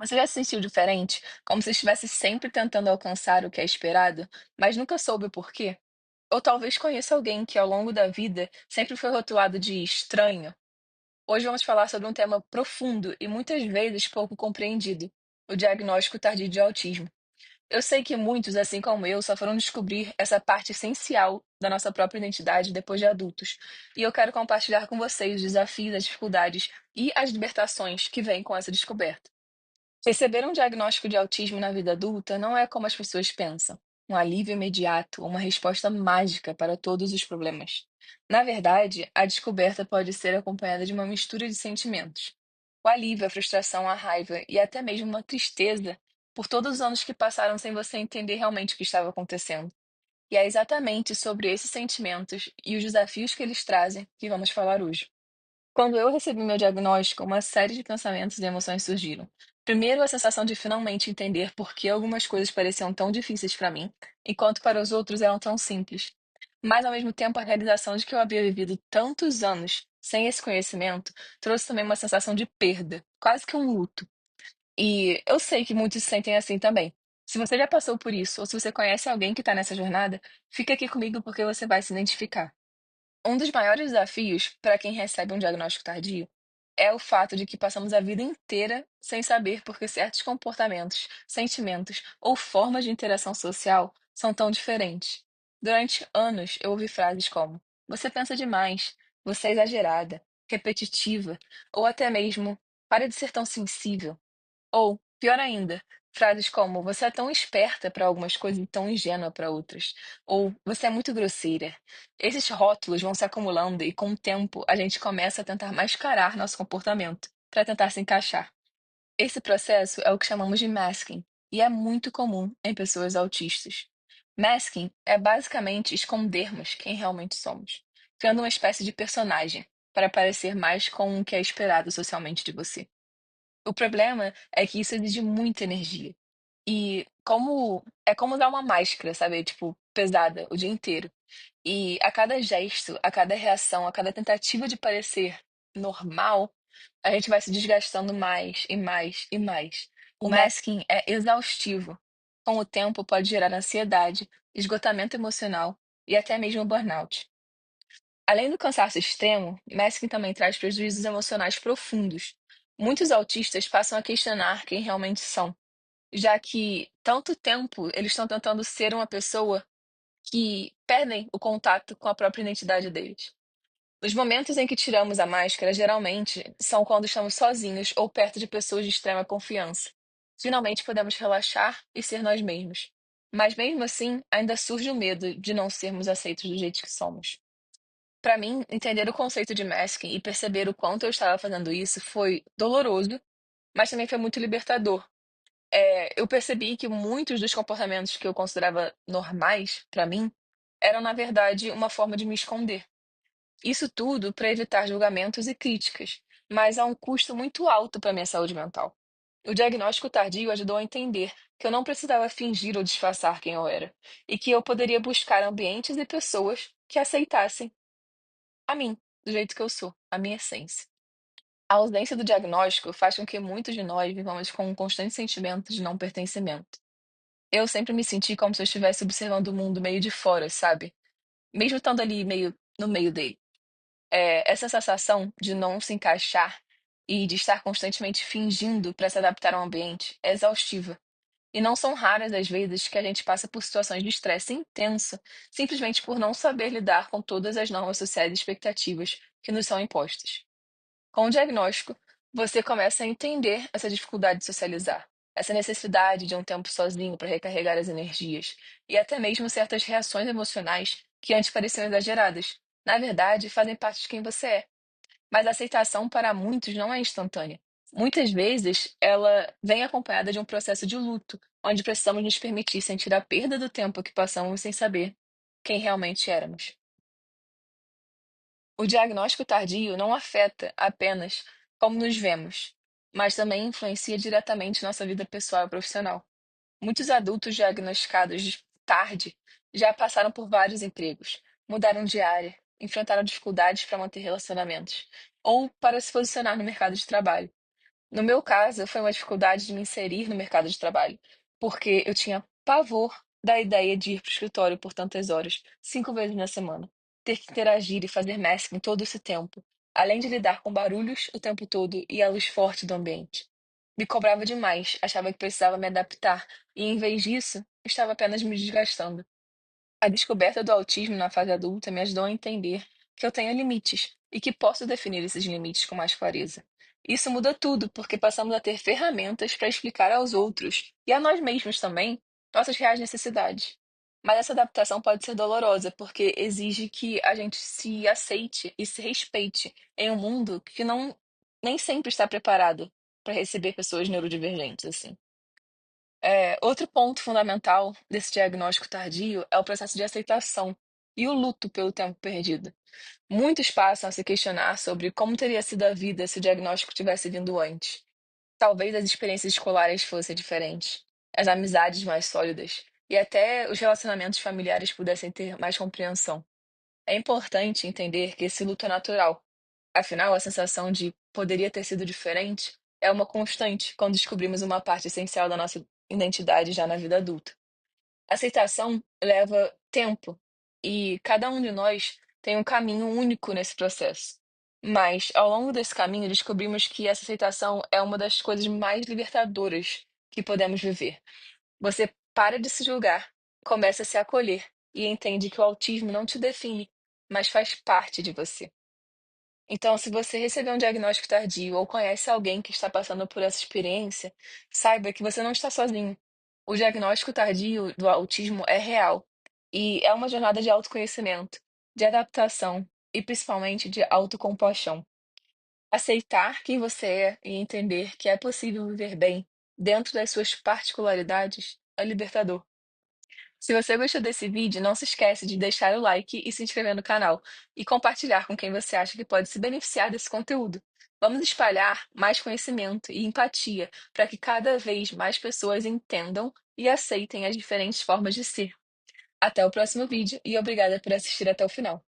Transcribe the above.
Você já se sentiu diferente? Como se estivesse sempre tentando alcançar o que é esperado, mas nunca soube o porquê? Ou talvez conheça alguém que ao longo da vida sempre foi rotulado de estranho? Hoje vamos falar sobre um tema profundo e muitas vezes pouco compreendido: o diagnóstico tardio de autismo. Eu sei que muitos, assim como eu, só foram descobrir essa parte essencial da nossa própria identidade depois de adultos. E eu quero compartilhar com vocês os desafios, as dificuldades e as libertações que vêm com essa descoberta. Receber um diagnóstico de autismo na vida adulta não é como as pessoas pensam, um alívio imediato, uma resposta mágica para todos os problemas. Na verdade, a descoberta pode ser acompanhada de uma mistura de sentimentos. O alívio, a frustração, a raiva e até mesmo uma tristeza por todos os anos que passaram sem você entender realmente o que estava acontecendo. E é exatamente sobre esses sentimentos e os desafios que eles trazem que vamos falar hoje. Quando eu recebi meu diagnóstico, uma série de pensamentos e emoções surgiram. Primeiro, a sensação de finalmente entender por que algumas coisas pareciam tão difíceis para mim, enquanto para os outros eram tão simples. Mas, ao mesmo tempo, a realização de que eu havia vivido tantos anos sem esse conhecimento trouxe também uma sensação de perda, quase que um luto. E eu sei que muitos se sentem assim também. Se você já passou por isso, ou se você conhece alguém que está nessa jornada, fica aqui comigo porque você vai se identificar. Um dos maiores desafios para quem recebe um diagnóstico tardio é o fato de que passamos a vida inteira sem saber por que certos comportamentos, sentimentos ou formas de interação social são tão diferentes. Durante anos, eu ouvi frases como: você pensa demais, você é exagerada, repetitiva, ou até mesmo: para de ser tão sensível. Ou, pior ainda, frases como "você é tão esperta para algumas coisas e tão ingênua para outras", ou "você é muito grosseira". Esses rótulos vão se acumulando e, com o tempo, a gente começa a tentar mascarar nosso comportamento para tentar se encaixar. Esse processo é o que chamamos de masking e é muito comum em pessoas autistas. Masking é basicamente escondermos quem realmente somos, criando uma espécie de personagem para parecer mais com o que é esperado socialmente de você. O problema é que isso exige muita energia. E como usar uma máscara, sabe, tipo, pesada o dia inteiro. E a cada gesto, a cada reação, a cada tentativa de parecer normal, a gente vai se desgastando mais e mais e mais. O masking é exaustivo. Com o tempo pode gerar ansiedade, esgotamento emocional e até mesmo burnout. Além do cansaço extremo, masking também traz prejuízos emocionais profundos. Muitos autistas passam a questionar quem realmente são, já que tanto tempo eles estão tentando ser uma pessoa que perdem o contato com a própria identidade deles. Os momentos em que tiramos a máscara geralmente são quando estamos sozinhos ou perto de pessoas de extrema confiança. Finalmente podemos relaxar e ser nós mesmos. Mas mesmo assim, ainda surge o medo de não sermos aceitos do jeito que somos. Para mim, entender o conceito de masking e perceber o quanto eu estava fazendo isso foi doloroso, mas também foi muito libertador. Eu percebi que muitos dos comportamentos que eu considerava normais para mim eram, na verdade, uma forma de me esconder. Isso tudo para evitar julgamentos e críticas, mas a um custo muito alto para minha saúde mental. O diagnóstico tardio ajudou a entender que eu não precisava fingir ou disfarçar quem eu era, e que eu poderia buscar ambientes e pessoas que aceitassem a mim, do jeito que eu sou, a minha essência. A ausência do diagnóstico faz com que muitos de nós vivamos com um constante sentimento de não pertencimento. Eu sempre me senti como se eu estivesse observando o mundo meio de fora, sabe? Mesmo estando ali meio no meio dele. Essa sensação de não se encaixar e de estar constantemente fingindo para se adaptar ao ambiente é exaustiva. E não são raras as vezes que a gente passa por situações de estresse intenso, simplesmente por não saber lidar com todas as normas sociais e expectativas que nos são impostas. Com o diagnóstico, você começa a entender essa dificuldade de socializar, essa necessidade de um tempo sozinho para recarregar as energias, e até mesmo certas reações emocionais que antes pareciam exageradas. Na verdade, fazem parte de quem você é. Mas a aceitação para muitos não é instantânea. Muitas vezes, ela vem acompanhada de um processo de luto, onde precisamos nos permitir sentir a perda do tempo que passamos sem saber quem realmente éramos. O diagnóstico tardio não afeta apenas como nos vemos, mas também influencia diretamente nossa vida pessoal e profissional. Muitos adultos diagnosticados tarde já passaram por vários empregos, mudaram de área, enfrentaram dificuldades para manter relacionamentos ou para se posicionar no mercado de trabalho. No meu caso, foi uma dificuldade de me inserir no mercado de trabalho, porque eu tinha pavor da ideia de ir para o escritório por tantas horas, 5 vezes na semana, ter que interagir e fazer masking todo esse tempo, além de lidar com barulhos o tempo todo e a luz forte do ambiente. Me cobrava demais, achava que precisava me adaptar, e em vez disso, estava apenas me desgastando. A descoberta do autismo na fase adulta me ajudou a entender que eu tenho limites e que posso definir esses limites com mais clareza. Isso muda tudo, porque passamos a ter ferramentas para explicar aos outros e a nós mesmos também nossas reais necessidades. Mas essa adaptação pode ser dolorosa, porque exige que a gente se aceite e se respeite em um mundo que não nem sempre está preparado para receber pessoas neurodivergentes assim. Outro ponto fundamental desse diagnóstico tardio é o processo de aceitação e o luto pelo tempo perdido. Muitos passam a se questionar sobre como teria sido a vida se o diagnóstico tivesse vindo antes. Talvez as experiências escolares fossem diferentes, as amizades mais sólidas e até os relacionamentos familiares pudessem ter mais compreensão. É importante entender que esse luto é natural. Afinal, a sensação de poderia ter sido diferente é uma constante quando descobrimos uma parte essencial da nossa identidade já na vida adulta. Aceitação leva tempo e cada um de nós tem um caminho único nesse processo. Mas, ao longo desse caminho, descobrimos que essa aceitação é uma das coisas mais libertadoras que podemos viver. Você para de se julgar, começa a se acolher e entende que o autismo não te define, mas faz parte de você. Então, se você recebeu um diagnóstico tardio ou conhece alguém que está passando por essa experiência, saiba que você não está sozinho. O diagnóstico tardio do autismo é real e é uma jornada de autoconhecimento, de adaptação e principalmente de autocompaixão. Aceitar quem você é e entender que é possível viver bem dentro das suas particularidades é libertador. Se você gostou desse vídeo, não se esquece de deixar o like e se inscrever no canal e compartilhar com quem você acha que pode se beneficiar desse conteúdo. Vamos espalhar mais conhecimento e empatia para que cada vez mais pessoas entendam e aceitem as diferentes formas de ser. Até o próximo vídeo e obrigada por assistir até o final.